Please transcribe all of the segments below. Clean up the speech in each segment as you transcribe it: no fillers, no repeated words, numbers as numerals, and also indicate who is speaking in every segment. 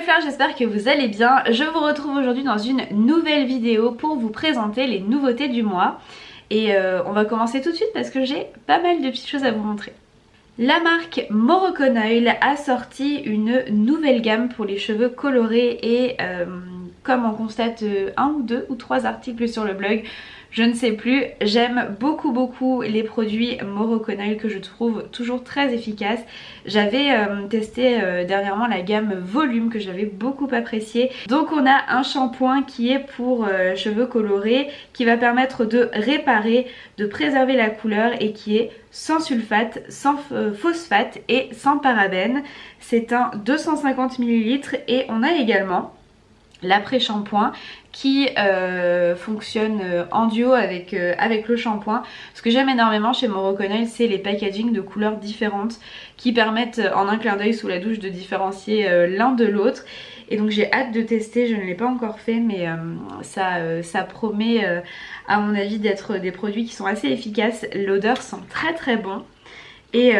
Speaker 1: fleurs, j'espère que vous allez bien. Je vous retrouve aujourd'hui dans une nouvelle vidéo pour vous présenter les nouveautés du mois. Et on va commencer tout de suite parce que j'ai pas mal de petites choses à vous montrer. La marque Morocco Oil a sorti une nouvelle gamme pour les cheveux colorés et comme on constate un ou deux ou trois articles sur le blog, je ne sais plus, j'aime beaucoup les produits Morocco Oil que je trouve toujours très efficaces. J'avais testé dernièrement la gamme Volume que j'avais beaucoup appréciée. Donc on a un shampoing qui est pour cheveux colorés qui va permettre de réparer, de préserver la couleur et qui est sans sulfate, sans phosphate et sans parabènes. C'est un 250 ml et on a également l'après-shampoing qui fonctionne en duo avec le shampoing. Ce que j'aime énormément chez Morocco Oil, c'est les packagings de couleurs différentes qui permettent en un clin d'œil sous la douche de différencier l'un de l'autre. Et donc j'ai hâte de tester, je ne l'ai pas encore fait mais ça promet à mon avis d'être des produits qui sont assez efficaces. L'odeur sent très bon et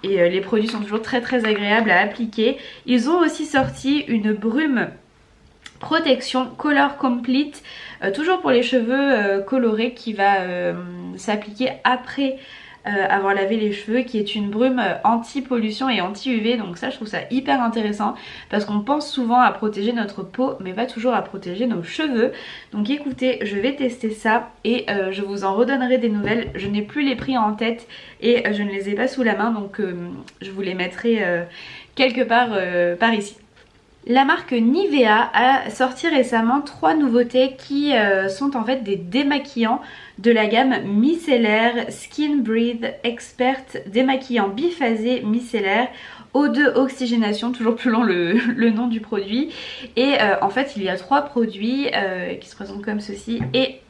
Speaker 1: les produits sont toujours très agréables à appliquer. Ils ont aussi sorti une brume protection Color Complete, toujours pour les cheveux colorés, qui va s'appliquer après avoir lavé les cheveux, qui est une brume anti-pollution et anti-UV. Donc ça, je trouve ça hyper intéressant parce qu'on pense souvent à protéger notre peau mais pas toujours à protéger nos cheveux. Donc écoutez, je vais tester ça et je vous en redonnerai des nouvelles. Je n'ai plus les prix en tête et je ne les ai pas sous la main, donc je vous les mettrai quelque part par ici. La marque Nivea a sorti récemment 3 nouveautés qui sont en fait des démaquillants de la gamme micellaire Skin Breathe Expert, démaquillant biphasé micellaire O2 oxygénation, toujours plus long le nom du produit. Et en fait il y a 3 produits qui se présentent comme ceci et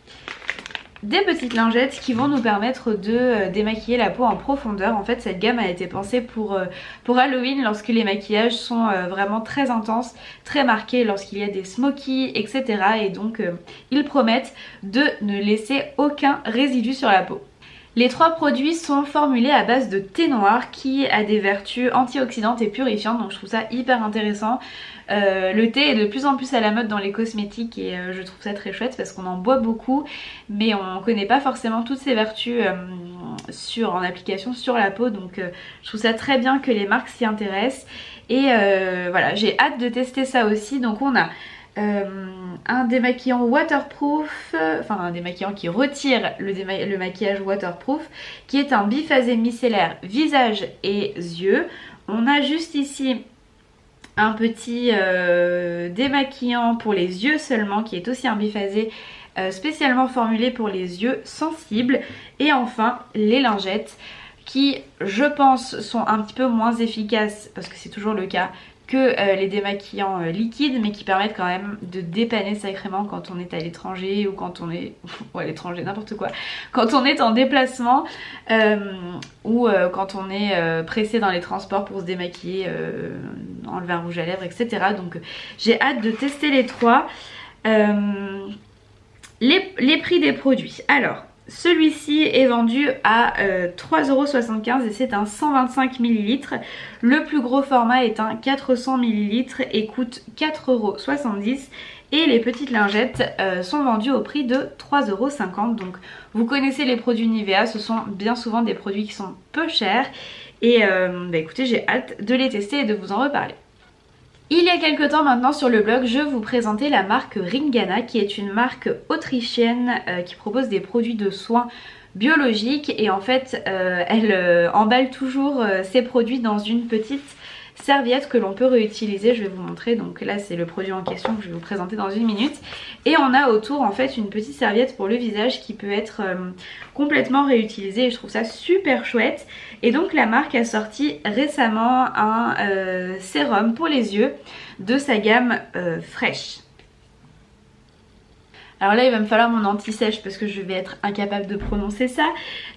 Speaker 1: des petites lingettes qui vont nous permettre de démaquiller la peau en profondeur. En fait cette gamme a été pensée pour Halloween, lorsque les maquillages sont vraiment très intenses, très marqués, lorsqu'il y a des smokies etc. Et donc ils promettent de ne laisser aucun résidu sur la peau. Les 3 produits sont formulés à base de thé noir qui a des vertus antioxydantes et purifiantes, donc je trouve ça hyper intéressant. Le thé est de plus en plus à la mode dans les cosmétiques et je trouve ça très chouette parce qu'on en boit beaucoup mais on connaît pas forcément toutes ses vertus en application sur la peau, donc je trouve ça très bien que les marques s'y intéressent et voilà, j'ai hâte de tester ça aussi. Donc on a un démaquillant waterproof, enfin un démaquillant qui retire le maquillage waterproof, qui est un biphasé micellaire visage et yeux. On a juste ici un petit démaquillant pour les yeux seulement qui est aussi un biphasé spécialement formulé pour les yeux sensibles. Et enfin les lingettes qui je pense sont un petit peu moins efficaces parce que c'est toujours le cas que les démaquillants liquides, mais qui permettent quand même de dépanner sacrément quand on est à l'étranger ou quand on est ou à l'étranger, n'importe quoi, quand on est en déplacement ou quand on est pressé dans les transports pour se démaquiller, enlever un rouge à lèvres etc. Donc j'ai hâte de tester les 3. Les prix des produits, alors celui-ci est vendu à 3,75€ et c'est un 125 ml. Le plus gros format est un 400 ml et coûte 4,70€. Et les petites lingettes sont vendues au prix de 3,50€. Donc vous connaissez les produits Nivea, ce sont bien souvent des produits qui sont peu chers. Et écoutez, j'ai hâte de les tester et de vous en reparler. Il y a quelques temps maintenant sur le blog, je vous présentais la marque Ringana qui est une marque autrichienne qui propose des produits de soins biologiques et en fait elle emballe toujours ses produits dans une petite serviette que l'on peut réutiliser. Je vais vous montrer, donc là c'est le produit en question que je vais vous présenter dans une minute et on a autour en fait une petite serviette pour le visage qui peut être complètement réutilisée et je trouve ça super chouette. Et donc la marque a sorti récemment un sérum pour les yeux de sa gamme Fresh. Alors là il va me falloir mon anti-sèche parce que je vais être incapable de prononcer ça.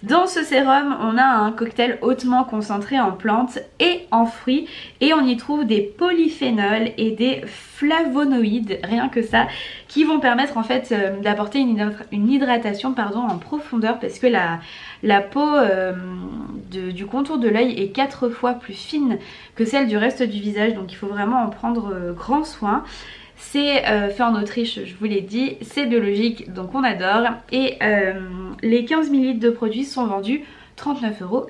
Speaker 1: Dans ce sérum on a un cocktail hautement concentré en plantes et en fruits et on y trouve des polyphénols et des flavonoïdes, rien que ça, qui vont permettre en fait d'apporter une hydratation en profondeur parce que la peau du contour de l'œil est 4 fois plus fine que celle du reste du visage, donc il faut vraiment en prendre grand soin. C'est fait en Autriche, je vous l'ai dit, c'est biologique, donc on adore. Et les 15 ml de produits sont vendus 39,10 €.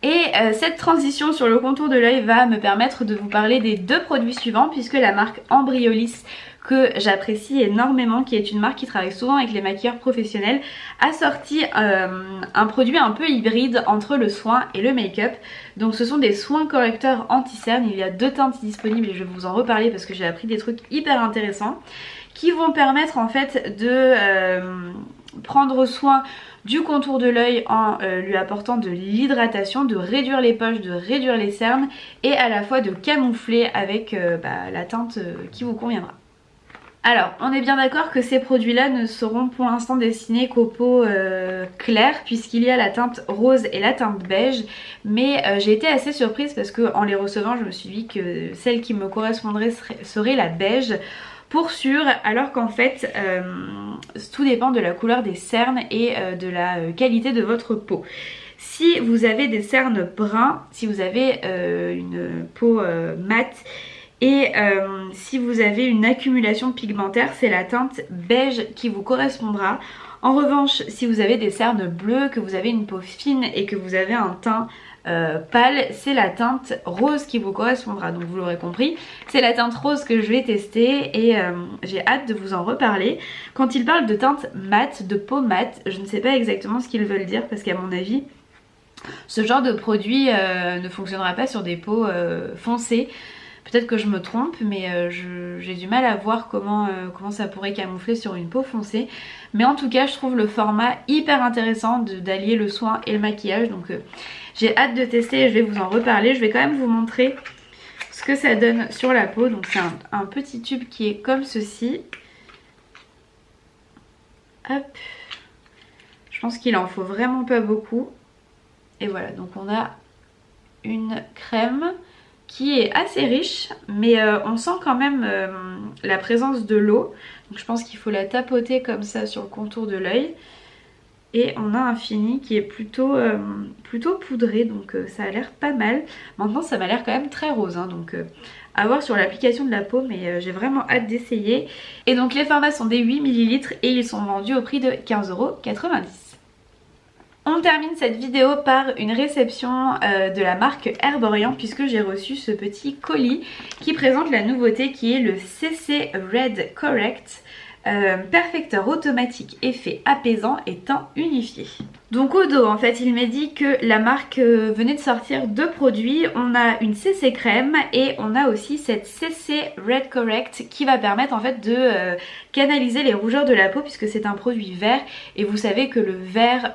Speaker 1: Et cette transition sur le contour de l'œil va me permettre de vous parler des deux produits suivants, puisque la marque Embryolisse, que j'apprécie énormément, qui est une marque qui travaille souvent avec les maquilleurs professionnels, a sorti un produit un peu hybride entre le soin et le make-up. Donc ce sont des soins correcteurs anti-cerne, il y a 2 teintes disponibles et je vais vous en reparler parce que j'ai appris des trucs hyper intéressants qui vont permettre en fait de prendre soin du contour de l'œil en lui apportant de l'hydratation, de réduire les poches, de réduire les cernes et à la fois de camoufler avec la teinte qui vous conviendra. Alors, on est bien d'accord que ces produits-là ne seront pour l'instant destinés qu'aux peaux claires, puisqu'il y a la teinte rose et la teinte beige, mais j'ai été assez surprise parce qu'en les recevant, je me suis dit que celle qui me correspondrait serait la beige, pour sûr, alors qu'en fait, tout dépend de la couleur des cernes et de la qualité de votre peau. Si vous avez des cernes bruns, si vous avez une peau mate, et si vous avez une accumulation pigmentaire, c'est la teinte beige qui vous correspondra. En revanche, si vous avez des cernes bleues, que vous avez une peau fine et que vous avez un teint pâle, c'est la teinte rose qui vous correspondra. Donc vous l'aurez compris, c'est la teinte rose que je vais tester et j'ai hâte de vous en reparler. Quand ils parlent de teinte mate, de peau mate, je ne sais pas exactement ce qu'ils veulent dire parce qu'à mon avis, ce genre de produit ne fonctionnera pas sur des peaux foncées. Peut-être que je me trompe, mais j'ai du mal à voir comment ça pourrait camoufler sur une peau foncée. Mais en tout cas, je trouve le format hyper intéressant d'allier le soin et le maquillage. Donc j'ai hâte de tester et je vais vous en reparler. Je vais quand même vous montrer ce que ça donne sur la peau. Donc c'est un petit tube qui est comme ceci. Hop. Je pense qu'il en faut vraiment pas beaucoup. Et voilà, donc on a une crème qui est assez riche, mais on sent quand même la présence de l'eau. Donc je pense qu'il faut la tapoter comme ça sur le contour de l'œil. Et on a un fini qui est plutôt poudré, donc ça a l'air pas mal. Maintenant ça m'a l'air quand même très rose, hein, donc à voir sur l'application de la peau, mais j'ai vraiment hâte d'essayer. Et donc les formats sont des 8 ml et ils sont vendus au prix de 15,90 €. On termine cette vidéo par une réception de la marque Herborian, puisque j'ai reçu ce petit colis qui présente la nouveauté qui est le CC Red Correct perfecteur automatique effet apaisant et teint unifié. Donc au dos en fait il m'a dit que la marque venait de sortir 2 produits. On a une CC crème et on a aussi cette CC Red Correct qui va permettre en fait de canaliser les rougeurs de la peau, puisque c'est un produit vert et vous savez que le vert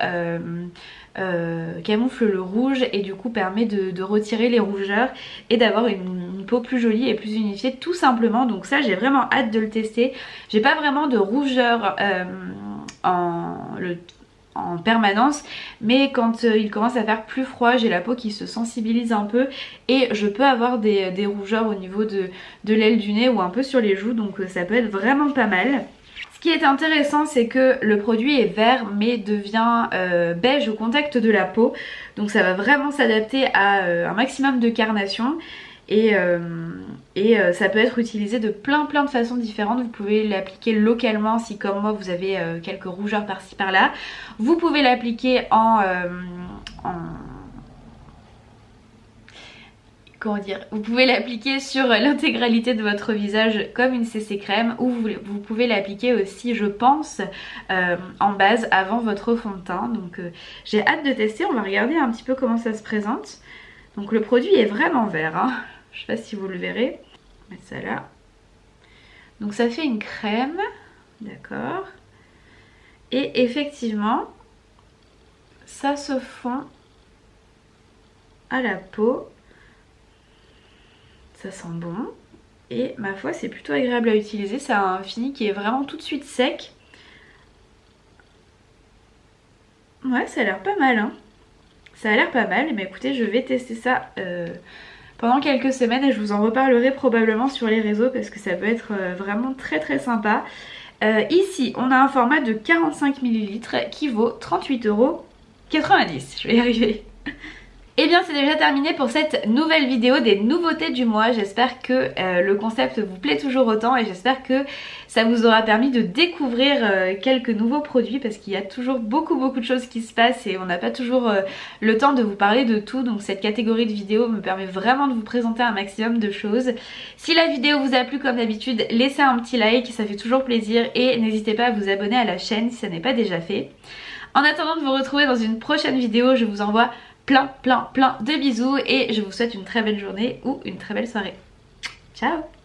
Speaker 1: camoufle le rouge et du coup permet de retirer les rougeurs et d'avoir une peau plus jolie et plus unifiée tout simplement. Donc ça j'ai vraiment hâte de le tester. J'ai pas vraiment de rougeur en permanence, mais quand il commence à faire plus froid, j'ai la peau qui se sensibilise un peu et je peux avoir des rougeurs au niveau de l'aile du nez ou un peu sur les joues, donc ça peut être vraiment pas mal. Ce qui est intéressant, c'est que le produit est vert mais devient beige au contact de la peau, donc ça va vraiment s'adapter à un maximum de carnation. Et ça peut être utilisé de plein de façons différentes. Vous pouvez l'appliquer localement si comme moi vous avez quelques rougeurs par-ci par-là. Vous pouvez l'appliquer comment dire, vous pouvez l'appliquer sur l'intégralité de votre visage comme une CC crème, ou vous pouvez l'appliquer aussi je pense en base avant votre fond de teint. Donc j'ai hâte de tester, on va regarder un petit peu comment ça se présente. Donc le produit est vraiment vert, hein. Je sais pas si vous le verrez. Je vais mettre ça là. Donc ça fait une crème, d'accord. Et effectivement, ça se fond à la peau. Ça sent bon. Et ma foi, c'est plutôt agréable à utiliser. Ça a un fini qui est vraiment tout de suite sec. Ouais, ça a l'air pas mal, hein. Ça a l'air pas mal, mais écoutez, je vais tester ça pendant quelques semaines et je vous en reparlerai probablement sur les réseaux parce que ça peut être vraiment très sympa. Ici, on a un format de 45 ml qui vaut 38,90 €. Je vais y arriver. Et bien c'est déjà terminé pour cette nouvelle vidéo des nouveautés du mois. J'espère que le concept vous plaît toujours autant et j'espère que ça vous aura permis de découvrir quelques nouveaux produits parce qu'il y a toujours beaucoup de choses qui se passent et on n'a pas toujours le temps de vous parler de tout. Donc cette catégorie de vidéos me permet vraiment de vous présenter un maximum de choses. Si la vidéo vous a plu comme d'habitude, laissez un petit like, ça fait toujours plaisir et n'hésitez pas à vous abonner à la chaîne si ça n'est pas déjà fait. En attendant de vous retrouver dans une prochaine vidéo, je vous envoie plein de bisous et je vous souhaite une très belle journée ou une très belle soirée. Ciao!